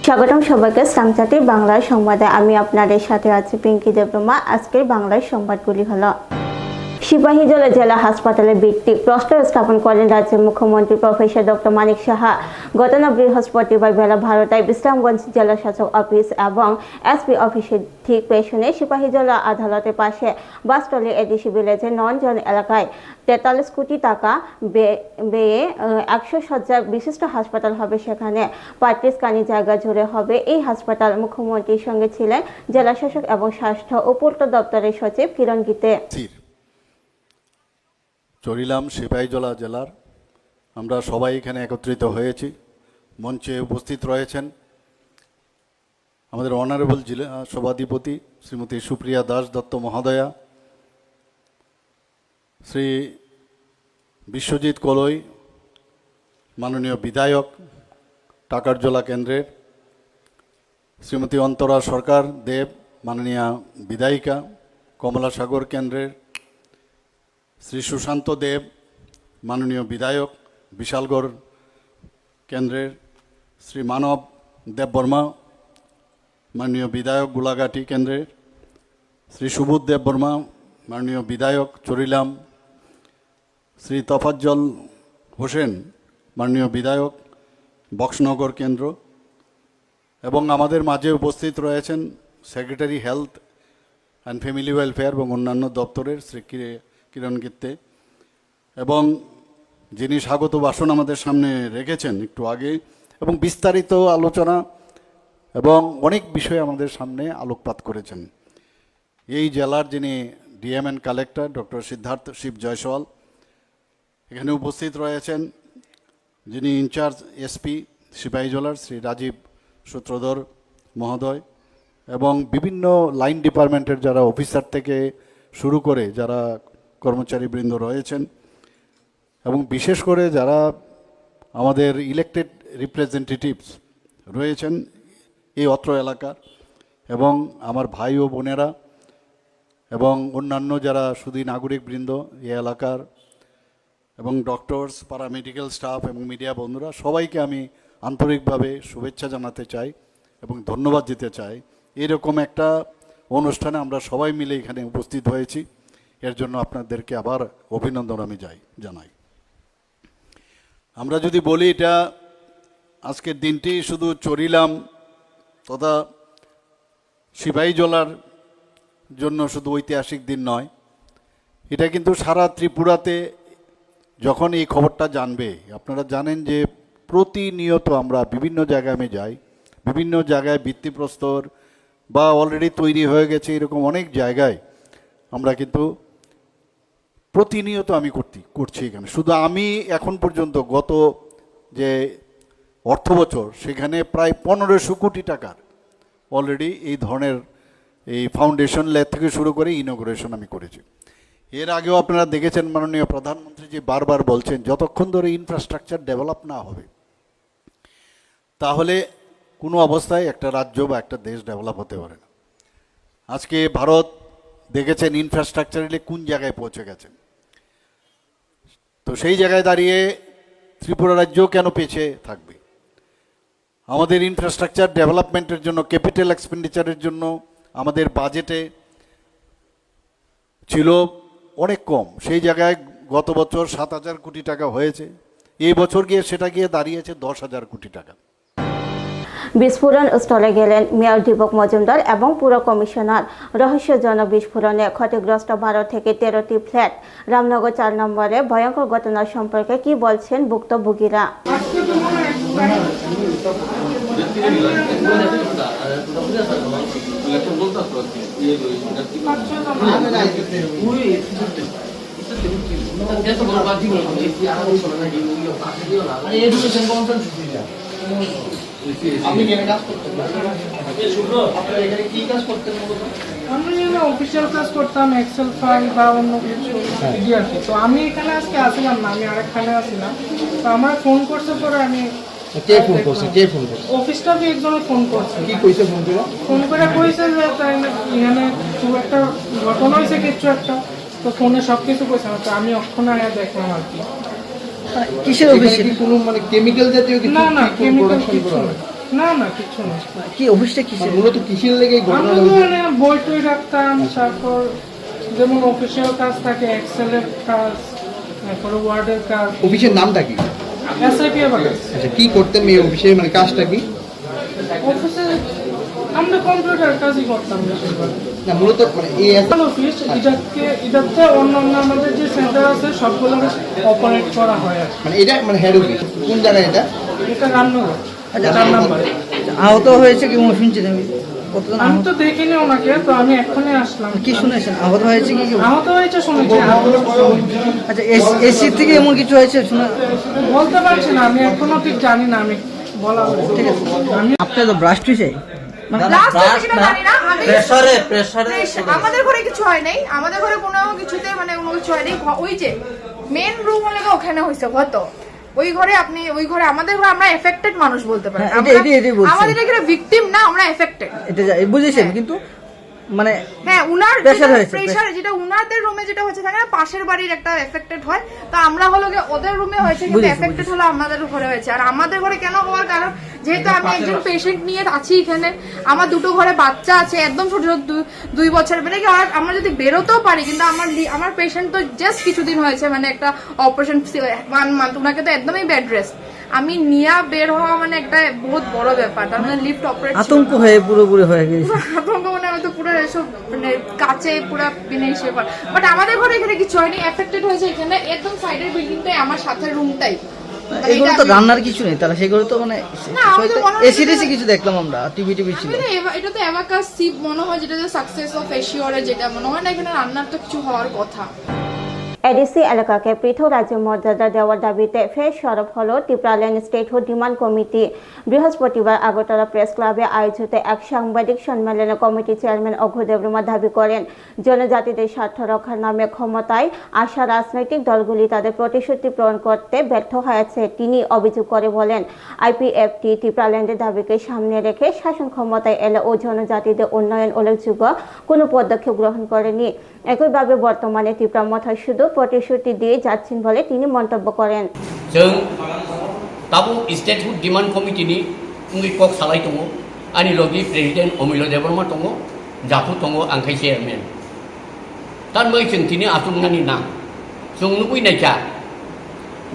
স্বাগতম সবাইকে সাংচাতির বাংলার সংবাদে। আমি আপনাদের সাথে আছি পিঙ্কি দেবরমা। আজকের বাংলার সংবাদগুলি হলো: সিপাহীজলা জেলা হাসপাতালে ভিত্তিক প্রস্তর স্থাপন করেন রাজ্যের মুখ্যমন্ত্রী প্রফেসর ডক্টর মানিক সাহা। গত বৃহস্পতিবার বেলা 12টায় বিশ্রামগঞ্জ জেলা শাসক অফিস এবং এসপি অফিসের ঠিক পেছনে সিপাহীজলা আদালতের পাশে বাসটলি এডিসি ভিলেজের ননজন এলাকায় 43 কোটি টাকা ব্যয়ে 100 শয্যার বিশিষ্ট হাসপাতাল হবে। সেখানে 35 কানি জায়গা জুড়ে হবে এই হাসপাতাল। মুখ্যমন্ত্রীর সঙ্গে ছিলেন জেলা শাসক এবং স্বাস্থ্য ও পূর্ত দপ্তরের সচিব কিরণ গীতে। চরিলাম সিপাহীজলা জেলার আমরা সবাই এখানে একত্রিত হয়েছি। মঞ্চে উপস্থিত রয়েছেন আমাদের অনারেবল জেলা সভাধিপতি শ্রীমতী সুপ্রিয়া দাস দত্ত মহোদয়া, শ্রী বিশ্বজিৎ কলই মাননীয় বিধায়ক টাকারজলা কেন্দ্রের, শ্রীমতী অন্তরা সরকার দেব মাননীয় বিধায়িকা কমলাসাগর কেন্দ্রের, শ্রী সুশান্ত দেব মাননীয় বিধায়ক বিশালগড় কেন্দ্রের, শ্রী মানব দেববর্মা মাননীয় বিধায়ক গোলাঘাটি কেন্দ্রের, শ্রী সুবোধ দেববর্মা মাননীয় বিধায়ক চরিলাম, শ্রী তফাজ্জল হোসেন মাননীয় বিধায়ক বক্সনগর কেন্দ্র, এবং আমাদের মাঝে উপস্থিত রয়েছেন secretary health and family welfare এবং অন্যান্য দপ্তরের শ্রী কিরণ গীতে, এবং যিনি স্বাগত ভাষণ আমাদের সামনে রেখেছেন একটু আগে, এবং বিস্তারিত আলোচনা এবং অনেক বিষয় আমাদের সামনে আলোকপাত করেছেন এই জেলার যিনি DM and collector doctor Siddharth Shiv Jaiswal. এখানে উপস্থিত রয়েছেন যিনি ইনচার্জ এসপি সিপাহীজলার শ্রী রাজীব সূত্রধর মহোদয়, এবং বিভিন্ন লাইন ডিপার্টমেন্টের যারা অফিসার থেকে শুরু করে যারা কর্মচারীবৃন্দ রয়েছেন, এবং বিশেষ করে যারা আমাদের ইলেক্টেড রিপ্রেজেন্টেটিভস রয়েছেন এই অত্র এলাকার, এবং আমার ভাই ও বোনেরা এবং অন্যান্য যারা শুধু নাগরিকবৃন্দ এই এলাকার, এবং ডক্টরস, প্যারামেডিক্যাল স্টাফ এবং মিডিয়া বন্ধুরা, সবাইকে আমি আন্তরিকভাবে শুভেচ্ছা জানাতে চাই এবং ধন্যবাদ দিতে চাই। এরকম একটা অনুষ্ঠানে আমরা সবাই মিলে এখানে উপস্থিত হয়েছি, এর জন্য আপনাদেরকে আবার অভিনন্দন আমি জানাই। আমরা যদি বলি এটা আজকের দিনটি শুধু চরিলাম তথা সিপাহীজলার জন্য শুধু ঐতিহাসিক দিন নয়, এটা কিন্তু সারা ত্রিপুরাতে যখন এই খবরটা জানবে, আপনারা জানেন যে প্রতিনিয়ত আমরা বিভিন্ন জায়গায় আমি যাই, বিভিন্ন জায়গায় ভিত্তিপ্রস্তর বা অলরেডি তৈরি হয়ে গেছে এরকম অনেক জায়গায় আমরা কিন্তু প্রতিনিয়ত আমি করছি এখানে। শুধু আমি এখন পর্যন্ত গত যে অর্থ বছর সেখানে প্রায় 1500 কোটি টাকার অলরেডি এই ধরনের এই ফাউন্ডেশন লেগ থেকে শুরু করে ইনগ্রেশন আমি করেছি। এর আগেও আপনারা দেখেছেন মাননীয় প্রধানমন্ত্রী যে বারবার বলছেন যতক্ষণ ধরে ইনফ্রাস্ট্রাকচার ডেভেলপ না হবে তাহলে কোনো অবস্থায় একটা রাজ্য বা একটা দেশ ডেভেলপ হতে পারে না। আজকে ভারত দেখেছেন ইনফ্রাস্ট্রাকচারে কোন জায়গায় পৌঁছে গেছে, তো সেই জায়গায় দাঁড়িয়ে ত্রিপুরা রাজ্য কেন পিছিয়ে থাকবে? আমাদের ইনফ্রাস্ট্রাকচার ডেভেলপমেন্টের জন্য ক্যাপিটাল এক্সপেন্ডিচারের জন্য আমাদের বাজেটে ছিল অনেক কম, সেই জায়গায় গত বছর 7,000 কোটি টাকা হয়েছে, এই বছর গিয়ে সেটা গিয়ে দাঁড়িয়েছে 10,000 কোটি টাকা। বিস্ফোরণ স্থলে গেলেন মেয়র দীপক মজুমদার এবং পুর কমিশনার। রহস্যজনক বিস্ফোরণে ক্ষতিগ্রস্ত 12 থেকে 13টি ফ্ল্যাট। রামনগর 4 নম্বরে ভয়ঙ্কর ঘটনা সম্পর্কে কি বলছেন ভুক্তভোগীরা? আমি অফিসিয়াল কাজ করতাম, এক্সেল ফাইল বা অন্য কিছু আর কি। তো আমি এখানে আজকে আসলাম না, আমি আরেকখানে আসলাম। তো আমার ফোন করছে, পরে আমি অফিস স্টাফে একজনের ফোন করছে। কি কইছে? ফোন করে কইছে যে এখানে খুব একটা ঘটনা হয়েছে কিছু একটা, তো ফোনে সবকিছু কইছে না। তো আমি অক্ষণে দেখলাম আর কি। কিসের অফিসে? কোনো মানে কেমিক্যাল জাতীয় কিছু? না, কেমিক্যাল কিছু না। না না কিছু না। কি অফিসটা কিসের? মূলত কিসের লেগে এই আমরা ঘটনাটা তো হয়েছে? মানে বই টই রাখতাম, তারপর যেমন অফিসিয়াল কাজ থাকে, এক্সেলের কাজ, তারপরে ওয়ার্ডের কাজ, অফিসের নামটা কি? এসআইপি এর কাজ। আচ্ছা, কি করতেন এই অফিসে, মানে কাজটা কি? অফিসে আমরা কম্পিউটার কাজই করতাম বেশিরভাগ। না মূলত মানে এই অফিস এটাতে অন্য আমাদের যে সেন্টার আছে সবগুলো অপারেট করা হয় আর কি। মানে এটা মানে হেড অফিস কোন জায়গায় এটা? এটা রান্নাঘর, আচ্ছা, 4 নম্বরে। আহত হয়েছে কি শুনছেন? আমি কতজন আমি আহত? তো দেখিনি ওনাকে, তো আমি এক্ষুনি আসলাম। কি শুনেছেন? আহত হয়েছে কি কেউ? আহত হয়েছে শুনেছি। আচ্ছা, এসি থেকে এমন কিছু হয়েছে শোনা? বলতে পারছি না, আমি এখনো ঠিক জানি না, আমি বলা হয়েছে। ঠিক আছে, আমি আপনার তো ব্রাস্ট হয়েছে? লাস্ট হয়েছে কিনা জানি না, আমি প্রেসারে আমাদের ঘরে কিছু হয় নাই, আমাদের ঘরে কোনো কিছুতে মানে কোনো কিছু হয় নাই। ওই যে মেন রুম হলে ওখানে হয়েছে কত ওই ঘরে, আপনি ওই ঘরে, আমাদের ঘরে আমরা এফেক্টেড মানুষ বলতে পারেন। হ্যাঁ, এটাই বলছি। আমাদের এখানে ভিকটিম না, আমরা এফেক্টেড। এটা বুঝেছেন, কিন্তু মানে হ্যাঁ, উনার Pressure হয়েছে, প্রেসার যেটা উনাদের রুমে যেটা হচ্ছে থাকে না, পাশের বাড়ির একটা এফেক্টেড হয়, তো আমরা হলো গিয়ে ওদের রুমে হয়েছে, কিন্তু বুঝেছি, এফেক্টেড হলো আমাদের ঘরে হয়েছে। আর আমাদের ঘরে কেন হওয়ার কারণ, যেহেতু আমি একজন পেশেন্ট নিয়ে আছি এখানে, আমার দুটো ঘরে বাচ্চা আছে, একদম ছোট ছোট 2 বছর, মানে কি আমরা যদি বেরোতেও পারি, কিন্তু আমার পেশেন্ট তো জাস্ট কিছুদিন হয়েছে, মানে একটা অপারেশন 1 মান্থ, ওনাকে তো একদমই বেড রেস্ট। আমি নিয়া বের হওয়া মানে একটা বহুত বড় ব্যাপার, তার মানে লিফট অপারেট আতঙ্ক হয়ে পুরোপুরি হয়ে গেছে। আতঙ্ক মানে আমি তো পুরো এসব মানে কাছে পুরো বিনে এসে পড়। বাট আমাদের ঘরে এখানে কিছু হয়নি, এফেক্টেড হয়েছে এখানে একদম সাইডের বিল্ডিংটাই, আমার সাথে রুমটাই। এগুলো তো রান্নার কিছু নেই, তাহলে সেগুলো তো মানে না, আমি তো মনে হয় এসি টেসি কিছু দেখলাম আমরা, টিভি ছিল। এটা তো অ্যাবাকাস সিপ মনে হয়, যেটা সাকসেস অফ এশিওরে, যেটা মনে হয় না এখানে রান্নার তো কিছু হওয়ার কথা। এডিসি এলাকাকে পৃথক রাজ্য মর্যাদা দেওয়ার দাবিতে ফের সরব হল ত্রিপুরাল্যান্ড স্টেটহুড ডিমান্ড কমিটি। বৃহস্পতিবার আগরতলা প্রেস ক্লাবে আয়োজিত এক সাংবাদিক সম্মেলনে কমিটি চেয়ারম্যান অঘু দেববর্মা দাবি করেন, জনজাতিদের স্বার্থ রক্ষার নামে ক্ষমতায় আসা রাজনৈতিক দলগুলি তাদের প্রতিশ্রুতি পূরণ করতে ব্যর্থ হয়েছে। তিনি অভিযোগ করে বলেন, আইপিএফটি ত্রিপুরাল্যান্ডের দাবিকে সামনে রেখে শাসন ক্ষমতায় এলে ও জনজাতিদের উন্নয়ন উল্লেখযোগ্য কোনো পদক্ষেপ গ্রহণ করেনি। একইভাবে বর্তমানে ত্রিপুরা মথায় শুধু প্রতিশ্রুতি দিয়ে যাচ্ছেন বলে তিনি মন্তব্য করেন। जों ताबु स्टेटहुड डिमान्ड कमिटिनि उंगै कक सालाय दङ आंनि लगे प्रेसिडेन्ट अमिल देबबर्मा दङ जाफु दङ आंखाय चेयारमेन दा मै जोंथिनि आथुमनानि ना जों लुबैनायखा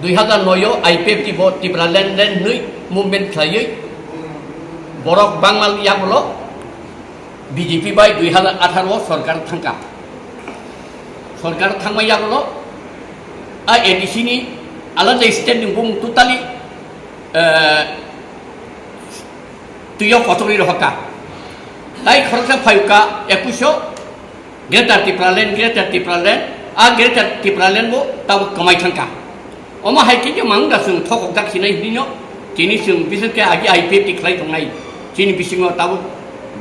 2009 आइपिएफटि ब टिप्रालेण्ड नै मुभमेन्ट खालायै बरक बांमाल याबल बिजेपि बाय 2018 सरकार थांखा सरकार थांबाय याबल आ एडिसिनि आलादा स्टेट बुं टोटाली तुयो कतरी रहका ताई खरचा फाइका 2100 ग्रेटर टिप्रालेण्ड आ ग्रेटर टिप्रालेण्ड बो ताव कमाय थांका अमा हाइके जे मांगा जों थकक दाखिनाय हिदिनो तिनि जों बिसोरके आगि आइपिएफ टिक्लाय दंनाय तिनि बिसिङाव ताव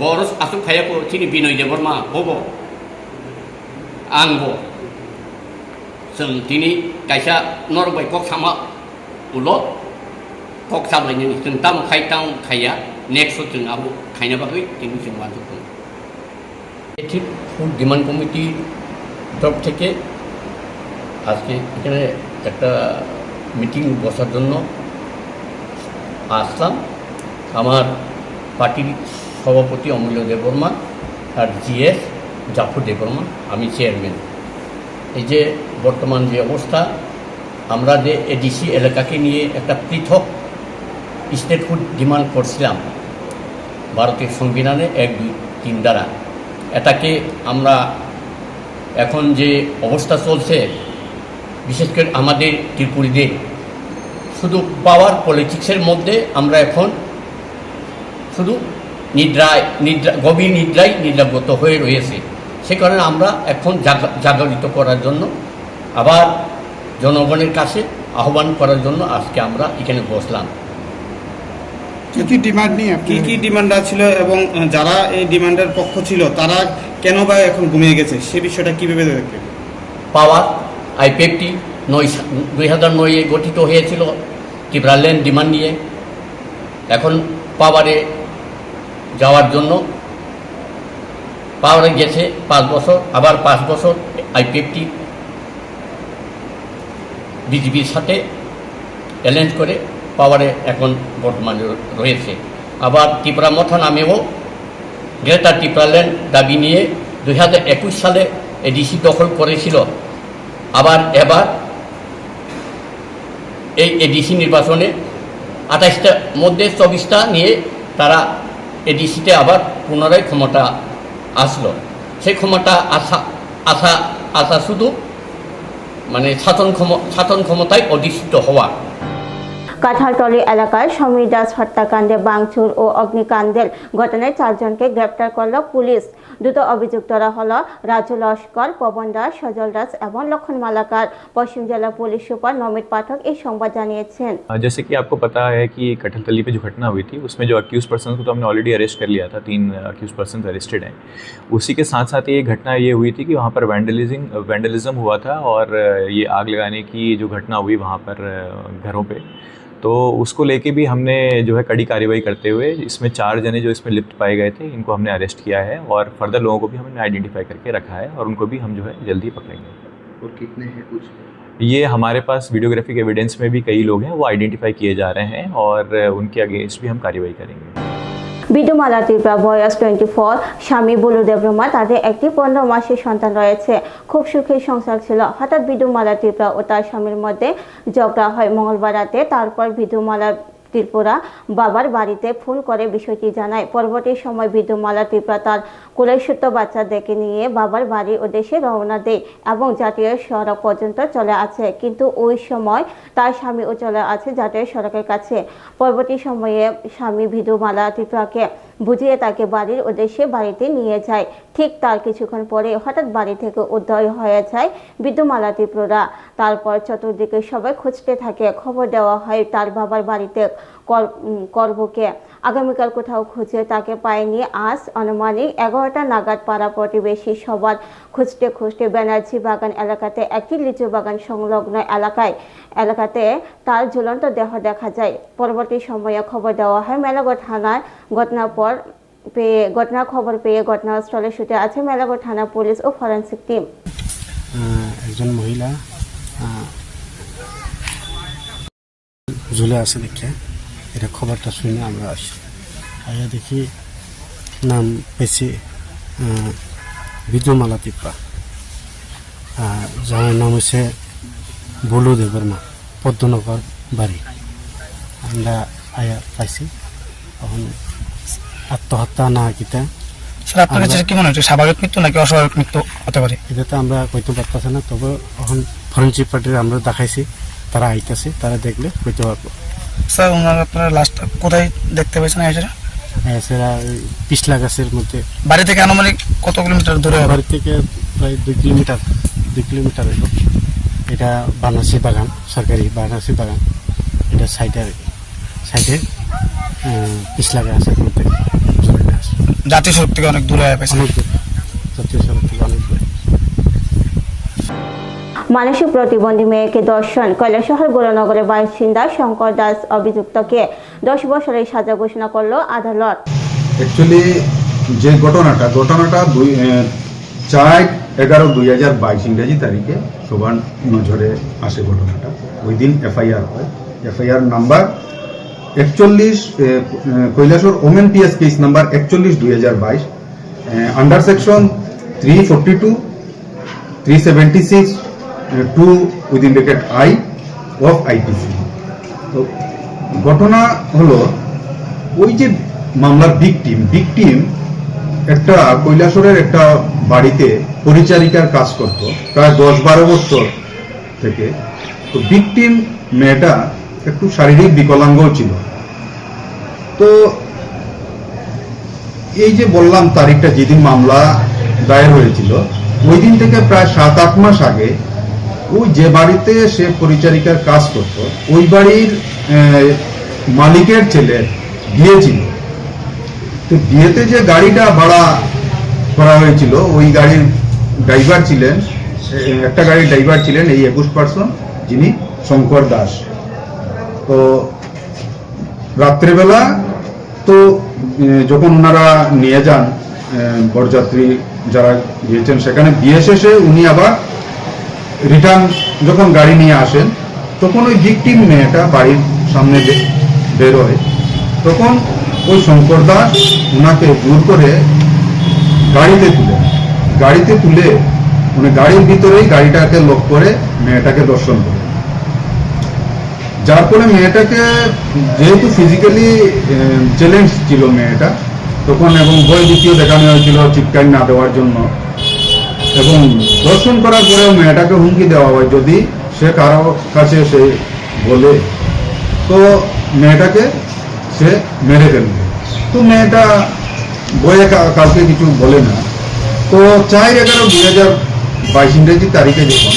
बरस आसु फायाको तिनि बिनय देबबर्मा बबो आंबो जों दिनै गायसा नरबाय कक सामा उल' कक सामलायनायनि जों दाम खाया नेक्स्ट जों आबो खायना बागै दिनै जों बांजोबदों এটির ফুড ডিমান্ড কমিটির তরফ থেকে আজকে এখানে একটা মিটিং বসার জন্য আসলাম। আমার পার্টির সভাপতি অমূল্য দেববর্মা আর জিএস জাফর দেববর্মা, আমি চেয়ারম্যান। এই যে বর্তমান যে অবস্থা, আমরা যে এডিসি এলাকাকে নিয়ে একটা পৃথক স্টেটহুড ডিমান্ড করছিলাম ভারতের সংবিধানে 1, 2, 3 দ্বারা, এটাকে আমরা এখন যে অবস্থা চলছে, বিশেষ করে আমাদের ত্রিপুরীদের শুধু পাওয়ার পলিটিক্সের মধ্যে আমরা এখন শুধু গভীর নিদ্রাগত হয়ে রয়েছে। সে কারণে আমরা এখন জাগরিত করার জন্য আবার জনগণের কাছে আহ্বান করার জন্য আজকে আমরা এখানে বসলাম। কি ডিমান্ড নিয়ে কি ডিমান্ড ছিল এবং যারা এই ডিমান্ডের পক্ষ ছিল তারা কেন বা এখন ঘুমিয়ে গেছে সে বিষয়টা কিভাবে দেখবেন? পাওয়ার আইপিএফটি 2009-এ গঠিত হয়েছিল ত্রিপুরাল্যান্ড ডিমান্ড নিয়ে। এখন পাওয়ারে যাওয়ার জন্য পাওয়ারে গেছে 5 বছর, আবার 5 বছর আইপিএফটি বিজেপির সাথে অ্যালায়েন্স করে পাওয়ারে এখন বর্তমানে রয়েছে। আবার ত্রিপুরা মঠা নামেও গ্রেটার ত্রিপুরাল্যান্ড দাবি নিয়ে 2021 সালে এডিসি দখল করেছিল। এবার এই এডিসি নির্বাচনে 28টার মধ্যে 24টা নিয়ে তারা এডিসিতে আবার পুনরায় ক্ষমতা আসলো। সেই ক্ষমতা আসা শুধু মানে শাসন ক্ষমতায় অধিষ্ঠিত হওয়া। কাঁঠালতলী এলাকায় সমীর দাস হত্যাকাণ্ডে ভাঙচুর ও অগ্নিকাণ্ডের ঘটনায় 4 জনকে গ্রেপ্তার করল পুলিশ। দ্রুত অভিযুক্তরা হল রাজু লস্কর, পবন দাস, সজল দাস এবং লক্ষণ মালাকার। পশ্চিম জেলা পুলিশ সুপার নমিত পাঠক এই সংবাদ জানিয়েছেন। जैसे कि आपको पता है कि कटहलतली पे जो घटना हुई थी उसमें जो अक्यूज पर्सन को तो हमने ऑलरेडी अरेस्ट कर लिया था, 3 अक्यूज पर्सन अरेस्टेड हैं। उसी के साथ साथ ये घटना ये हुई थी कि वहाँ पर वैंडलिज्म हुआ था और ये आग लगाने की जो घटना हुई वहाँ पर घरों पे, तो उसको लेके भी हमने जो है कड़ी कार्रवाई करते हुए इसमें 4 जने जो इसमें लिप्त पाए गए थे इनको हमने अरेस्ट किया है और फर्दर लोगों को भी हमने आइडेंटिफाई करके रखा है और उनको भी हम जो है जल्दी पकड़ेंगे। और कितने हैं कुछ? ये हमारे पास वीडियोग्राफिक एविडेंस में भी कई लोग हैं वो आइडेंटिफाई किए जा रहे हैं और उनके अगेंस्ट भी हम कार्रवाई करेंगे। বিদুমালা ত্রিপুরা বয়স 24, স্বামী বুলু দেবরমা, তাদের একটি 15 মাসের সন্তান রয়েছে। খুব সুখের সংসার ছিল। হঠাৎ বিদুমালা ত্রিপুরা ও তার স্বামীর মধ্যে ঝগড়া হয় মঙ্গলবার রাতে। তারপর বিদুমালা ত্রিপুরা বাবার বাড়িতে ফোন করে বিষয়টি জানায়। পরবর্তী সময় বিদুমালা ত্রিপুরা তার কোলের সুস্থ বাচ্চা দেখে নিয়ে বাবার বাড়ির উদ্দেশ্যে রওনা দেয় এবং জাতীয় সড়ক পর্যন্ত চলে আসে, কিন্তু ওই সময় তার স্বামীও চলে আসে জাতীয় সড়কের কাছে। পরবর্তী সময়ে স্বামী বিদুমালা ত্রিপুরাকে বুঝিয়ে তাকে বাড়ির উদ্দেশ্যে বাড়িতে নিয়ে যায়। ঠিক তার কিছুক্ষণ পরে হঠাৎ বাড়ি থেকে উদ্ধার হয়ে যায় বিদুমালা ত্রিপুরা। তারপর চতুর্দিকে সবাই খুঁজতে থাকে। খবর দেওয়া হয় তার বাবার বাড়িতে করবকে। আগামীকাল কোথাও খুঁজে তাকে পায়নি। আজ অনুমানিক 11টা নাগাদ পাড়া প্রতিবেশী সবার খুঁজতে ব্যানার্জি বাগান এলাকাতে একটি লিচু বাগান সংলগ্ন এলাকাতে তার ঝুলন্ত দেহ দেখা যায়। পরবর্তী সময়ে খবর দেওয়া হয় মেলাগড় থানায়। ঘটনার খবর পেয়ে ঘটনাস্থলে ছুটে আছে মেলাগড় থানা পুলিশ ও ফরেন্সিক টিম। একজন মহিলা ঝুলে আছে দেখে এটা খবরটা শুনে আমরা আসি। আয়া দেখি নাম পেয়েছি বিদুমালা ত্রিপুরা, যার নাম হচ্ছে বুলু দেববর্মা, পদ্মনগর বাড়ি। আমরা আয়া পাইছি। এখন আত্মহত্যা না কিতা আপনার কাছে কি মনে হচ্ছে, স্বাভাবিক মৃত্যু নাকি অস্বাভাবিক মৃত্যু হতে পারে? এটা তো আমরা কইতে পারতেছি না, তবে এখন ফরেন্সিক পার্টির আমরা দেখাইছি, তারা আইতেছে, তারা দেখলে কইতে পারবো। স্যার ওনারা আপনারা লাস্ট কোথায় দেখতে পেয়েছেন? সেটা পিছলা গাছের মধ্যে। বাড়ি থেকে আনুমানিক কত কিলোমিটার দূরে? বাড়ি থেকে প্রায় 2 কিলোমিটার হলো। এটা বানারসি বাগান, সরকারি বানারসি বাগান। এটা সাইডে পিছলা গাছের মধ্যে। জাতীয় সড়ক থেকে অনেক দূরে পেয়েছে। অনেক দূরে, জাতীয় সড়ক থেকে অনেক দূরে। মানসিক প্রতিবন্ধী মেয়েকে ধর্ষণ, কৈলাসহর গৌরনগরের বাসিন্দা শঙ্কর দাস অভিযুক্তকে 10 বছরের সাজা ঘোষণা করল আদালত। অ্যাকচুয়ালি যে ঘটনাটা 4/11/2022 ইংরেজি তারিখে সবার নজরে আসে ঘটনাটা। ওই দিন এফআইআর হয়। FIR number 41 Kailashahar women PS case number 41/2022 under section 342, 376 2 within bracket I of IPC. তো ঘটনা হলো ওই যে মামলার ভিকটিম একটা কৈলাসহরের একটা বাড়িতে পরিচারিকার কাজ করত প্রায় 10-12 বছর থেকে। তো ভিকটিম মেয়েটা একটু শারীরিক বিকলাঙ্গও ছিল। তো এই যে বললাম তারিখটা যেদিন মামলা দায়ের হয়েছিল, ওই দিন থেকে প্রায় 7-8 মাস আগে ওই যে বাড়িতে সে পরিচারিকার কাজ করত ওই বাড়ির মালিকের ছেলে বিয়ে ছিল। তো বিয়েতে যে গাড়িটা ভাড়া করা হয়েছিল ওই গাড়ির ড্রাইভার ছিলেন, একটা গাড়ির ড্রাইভার ছিলেন এই 21 পার্সন, যিনি শঙ্কর দাস। তো রাত্রেবেলা তো যখন ওনারা নিয়ে যান বরযাত্রী যারা গিয়েছেন সেখানে, বিয়ে শেষে উনি আবার রিটার্ন যখন গাড়ি নিয়ে আসেন তখন ওই ভিকটিম মেয়েটা বাড়ির সামনে বেরোয়। তখন ওই শঙ্কর দাস ওনাকে জোর করে গাড়িতে তুলে উনি গাড়ির ভিতরেই গাড়িটাকে লক করে মেয়েটাকে দর্শন করে, যার ফলে মেয়েটাকে যেহেতু ফিজিক্যালি চ্যালেঞ্জ ছিল মেয়েটা তখন, এবং ভয় দ্বিতীয় দেখানো হয়েছিল চিৎকার না দেওয়ার জন্য, এবং দর্শন করার পরেও মেয়েটাকে হুমকি দেওয়া হয় যদি সে কারো কাছে সে বলে তো মেয়েটাকে সে মেরে ফেলবে। তো মেয়েটা বইয়ে কাউকে কিছু বলে না। তো 4/11/2022 ইংরেজি তারিখে যখন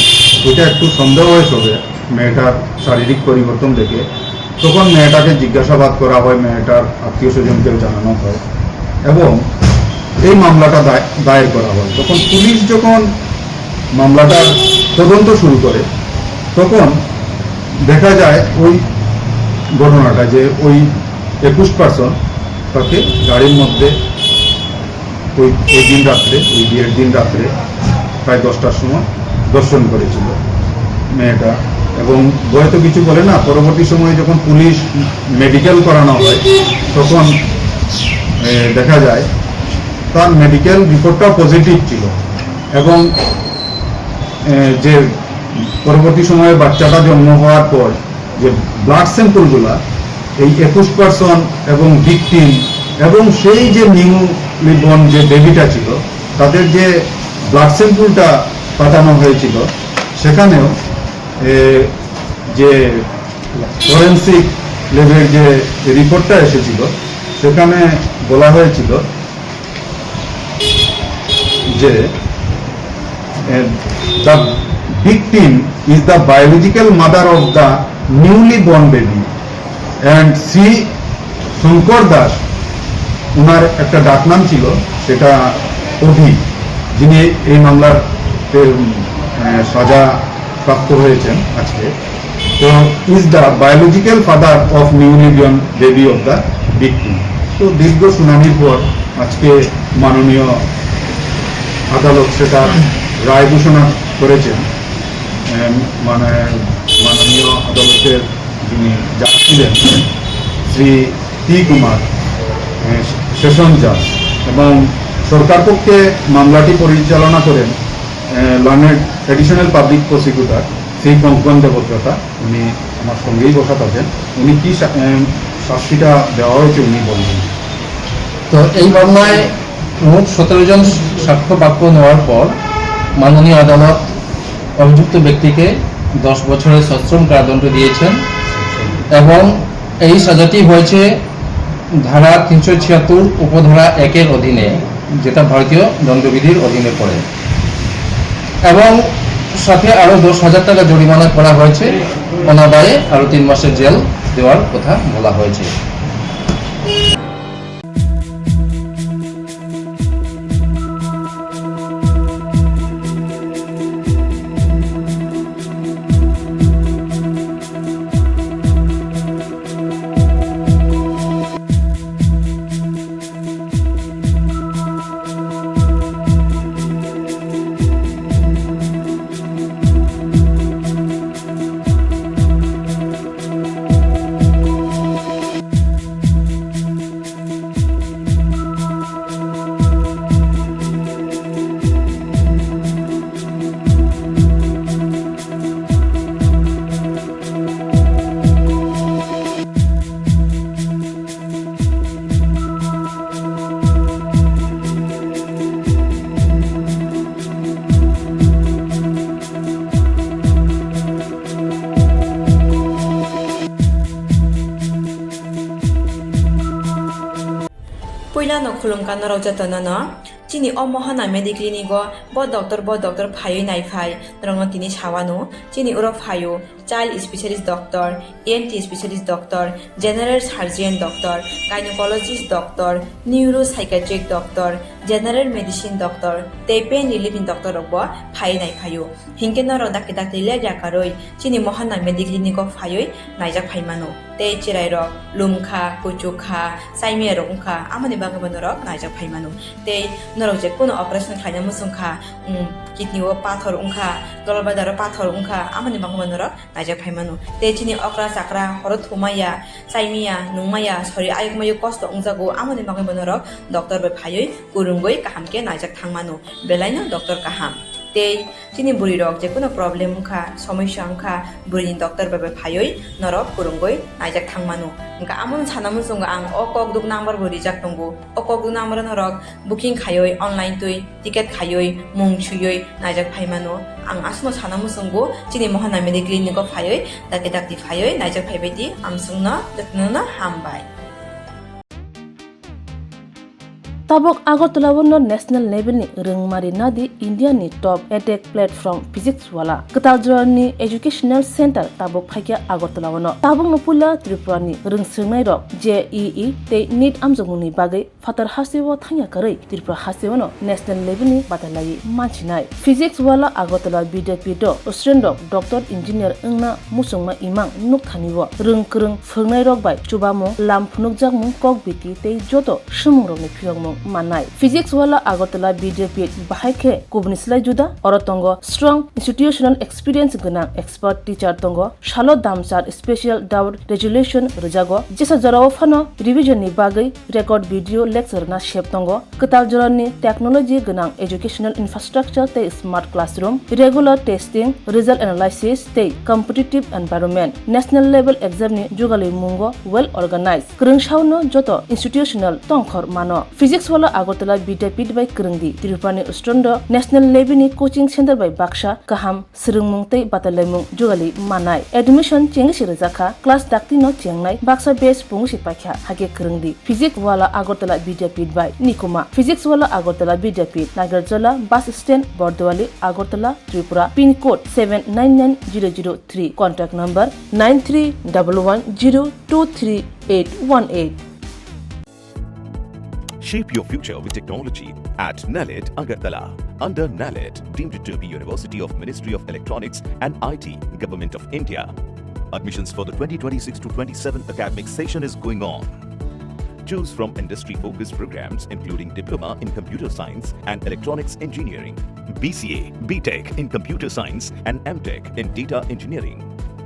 ওইটা একটু সন্দেহ হয়ে চলে মেয়েটার শারীরিক পরিবর্তন দেখে, তখন মেয়েটাকে জিজ্ঞাসাবাদ করা হয়, মেয়েটার আত্মীয় স্বজনকেও জানানো হয় এবং এই মামলাটা দায়ের করা হয়। তখন পুলিশ যখন মামলাটার তদন্ত শুরু করে তখন দেখা যায় ওই ঘটনাটা যে ওই 21 পার্সন তাকে গাড়ির মধ্যে ওই দিন রাত্রে, ওই বিয়ের দিন রাত্রে প্রায় 10টার সময় দর্শন করেছিল মেয়েটা, এবং বয়ে তো কিছু বলে না। পরবর্তী সময়ে যখন পুলিশ মেডিকেল করানো হয় তখন দেখা যায় তার মেডিকেল রিপোর্টটাও পজিটিভ ছিল, এবং যে পরবর্তী সময়ে বাচ্চাটা জন্ম হওয়ার পর যে ব্লাড স্যাম্পলগুলা এই 21 পার্সন এবং ভিকটিম এবং সেই যে নিউলি বর্ন যে বেবিটা ছিল তাদের যে ব্লাড স্যাম্পলটা পাঠানো হয়েছিল সেখানেও যে ফরেন্সিক ল্যাবের যে রিপোর্টটা এসেছিল সেখানে বলা হয়েছিল যে the victim is the biological mother of the newly born baby and Shri Shankar Das, ওনার একটা ডাকনাম ছিল সেটা অভি, যিনি এই মামলার সাজা প্রাপ্ত হয়েছেন আজকে। তো is the biological father of newly born baby of the victim. তো দীর্ঘ শুনানির পর আজকে মাননীয় আদালত সেটা রায় ঘোষণা করেছেন। মানে মাননীয় আদালতের যিনি জাজ ছিলেন শ্রী টি কুমার সেশন জাজ, এবং সরকার পক্ষে মামলাটি পরিচালনা করেন learned additional public prosecutor Shri Kankan Debabrata. উনি আমার সঙ্গেই বসা থাকেন, উনি কি শাস্তিটা দেওয়া হয়েছে উনি বলবেন। তো এই মামলায় মোট 17 জন সাক্ষ্য বাক্য নেওয়ার পর মাননীয় আদালত অভিযুক্ত ব্যক্তিকে 10 বছরের সশ্রম কারাদণ্ড দিয়েছেন, এবং এই সাজাটি হয়েছে ধারা 376 উপধারা 1-এর অধীনে, যেটা ভারতীয় দণ্ডবিধির অধীনে পড়ে, এবং সাথে আরও 10,000 টাকা জরিমানা করা হয়েছে। অনাদায়ে আরও 3 মাসের জেল দেওয়ার কথা বলা হয়েছে। Puyla no khulungkan no raujatana no chini omohana mediclinigo bo doctor phayo nai phai rongno tini sawano chini uro phayo child specialist doctor, ENT specialist doctor, general surgeon doctor, gynecologist doctor, neuropsychiatric doctor, general medicine doctor te pain relieving doctor rok bo phai nai phayo hingke norok dakte dakte le jakaroi chini mohana mediclinic of phayoi naijak phaimano te chirai rok lumkha kuchukha saimia rok ungkha amoni bagabo norok naijak phaimano te norok je kono operation khaina musungkha kidney o pathor ungkha dolbadar pathor ungkha amoni bagabo norok naijak phaimano te chini okra sakra horot thumaya saimia nungmaya sori ayukmayu kosto ungjago amoni bagabo norok doctor be phayoi kurungoi kahamke naijak thangmano belaino doctor kaham te chini buri rok je kono problem ungkha samasya ungkha buri doctor be phayoi norok kurungoi naijak thangmano ungka amon sanamun sunga ang okok duk number buri jak tongo okok duk number norok booking khayoi online tui ticket khayoi mung chuyoi naijak phaimano ang asno sanamun sungo chini mohana mediclinic of phayoi dake dakti phayoi naijak phaibaidi amsungna datnuna hambai tabok Agartala wono national level ni rungmari nadi India ni top edtech platform physics wala Kataljora ni educational center tabok phaikia Agartala wono tabok no pula Tripura ni rungsrngnai rok JEE te NEET amjongni bagai fatar hasewo thangya karai Tripura hasewo no national level ni batalai manchinai physics wala Agartala BDP do student rok doctor engineer ungna musungma imang nukthaniwo rungkrung phungnai rok bai chubamo lamphunuk jakmung kok biti te joto shumung rok ni phiyongmung manai physics wala Agartala BJP bahaike kubnislai juda orotongo strong institutional experience gana expert teacher tongo shalo damsar special doubt resolution rujago jesa jarawo phano revision ni bagai record video lecture na shep tongo Kataljora ni technology gana educational infrastructure te smart classroom regular testing result analysis te competitive environment national level exam ni jugali mungo well organized krungshauno joto institutional tongkhor mano physics wala Agartala BJP by Krungdi Tripura Ustondo national level ni coaching center by Baksha kaham srungmung tei batalemung jugali manai admission chengsi rajaka class dakti no chengnai Baksa base pungsi pakha hage Krungdi physics wala Agartala BJP by Nikuma physics wala Agartala BJP Nagarjala bus stand Bordwali Agartala Tripura pin code 799003 contact number 9311023818. Shape your future with technology at NALED Agartala. Under NALED, deemed to be University of Ministry of Electronics and IT, Government of India. Admissions for the 2026-27 academic session is going on. Choose from industry-focused programs including Diploma in Computer Science and Electronics Engineering, BCA, BTech in Computer Science and MTech in Data Engineering.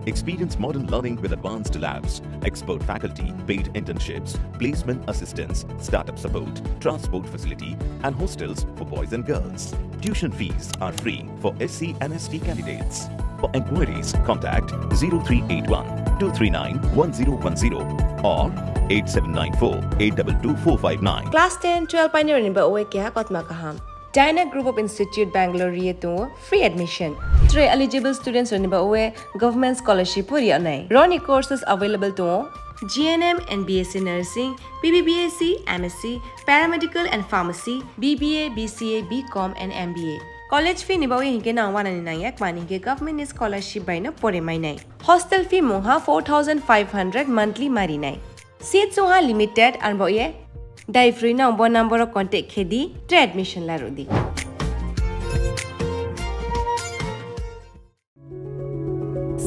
Experience modern learning with advanced labs, expert faculty, paid internships, placement assistance, startup support, transport facility, and hostels for boys and girls. Tuition fees are free for SC and ST candidates. For enquiries, contact 0381 239 1010 or 8794 822 459. Class 10, 12 pioneer ni ba uwe kya kotma kaham. Dyna Group of Institute Bangalore to free admission. 3 eligible students ni ba uwe government scholarship puri anai. Roni courses available to GNM and BSc Nursing, BBBSc, MSc, Paramedical and Pharmacy, BBA, BCA, BCom and MBA. College fee ni ba uwe hinke na 199 mani ke government scholarship by na pore mai nai. Hostel fee moha 4500 monthly mari nai. Seats moha limited and ba uwe Dai free na umbo number of contact khedi tre admission la rodi.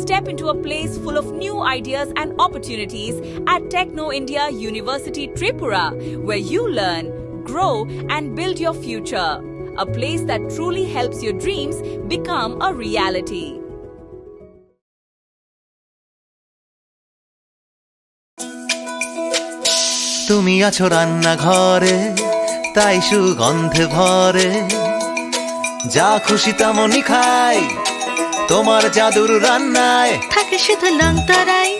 Step into a place full of new ideas and opportunities at Techno India University Tripura, where you learn, grow and build your future. A place that truly helps your dreams become a reality. তুমি আছো রান্না ঘরে তাই সুগন্ধে ভরে যা খুশি তেমনই খাই তোমার জাদুর রান্নায় থাকে শুধু লং তরাই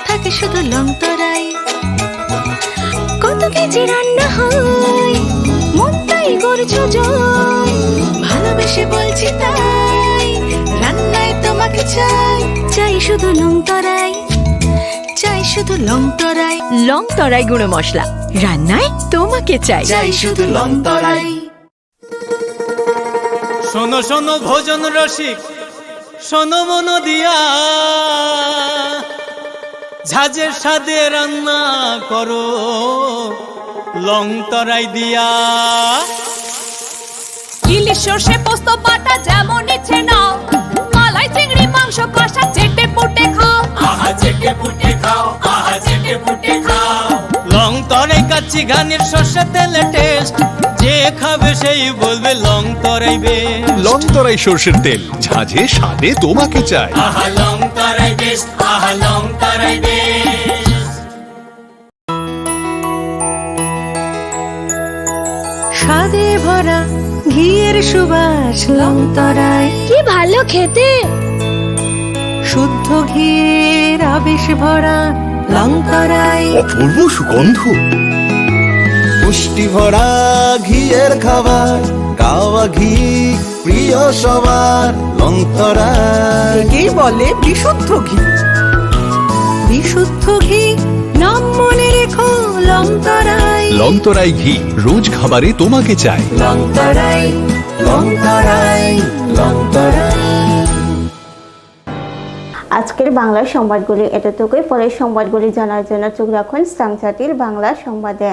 থাকে শুধু লং তরাই কত কেজি রান্না হয় মন তাই করছো জয় ভালোবেসে বলছি তাই রান্নায় তোমাকে চাই চাই শুধু লং তরাই চাই শুধু লং তরাই গুঁড়ো মশলা রান্নায় তোমাকে চাই চাই শুধু লং তরাই শোনো শোনো ভোজন রসিক শোনো মন দিয়া ঝাঁঝের স্বাদে রান্না করো লং তরাই দিয়া। ইলিশ সর্ষে পোস্ত বাটা যেমন ইচ্ছে নাও, মালাই চিংড়ি মাংস কষা চেটে পুটে খাও, আহা চেটে পুটে খাও, আহা চেটে পুটে খাও। লং তরাই কাচ্চি ঘানির সর্ষে তেলে টেস্ট, যে খাবে সেই বলবে লং তরাই বেশ। লং তরাই সর্ষের তেল, ঝাঁঝে স্বাদে তোমাকে চাই। আহা লং তরাই বেশ, আহা লং তরাই বেশ। স্বাদে ভরা ঘিয়ের সুবাস লং তরাই, কি ভালো খেতে। শুদ্ধ ঘিয়ের আবেশ ভরা লং তরাই, অপূর্ব সুগন্ধ। পুষ্টি ভরা ঘিয়ের খাবার, গাওয়া ঘি প্রিয় সবার, লং তরাই। একেই বলে বিশুদ্ধ ঘি। বিশুদ্ধ ঘি নাম মনে রেখো লং তরাই। লং তরাই ঘি রোজ খাবারে তোমাকে চাই। লং তরাই, লং তরাই, লং তরাই। আজকের বাংলা সংবাদগুলি এতটুকুই। পরের সংবাদগুলি জানার জন্য চোখ রাখুন সাংচাটির বাংলা সংবাদে।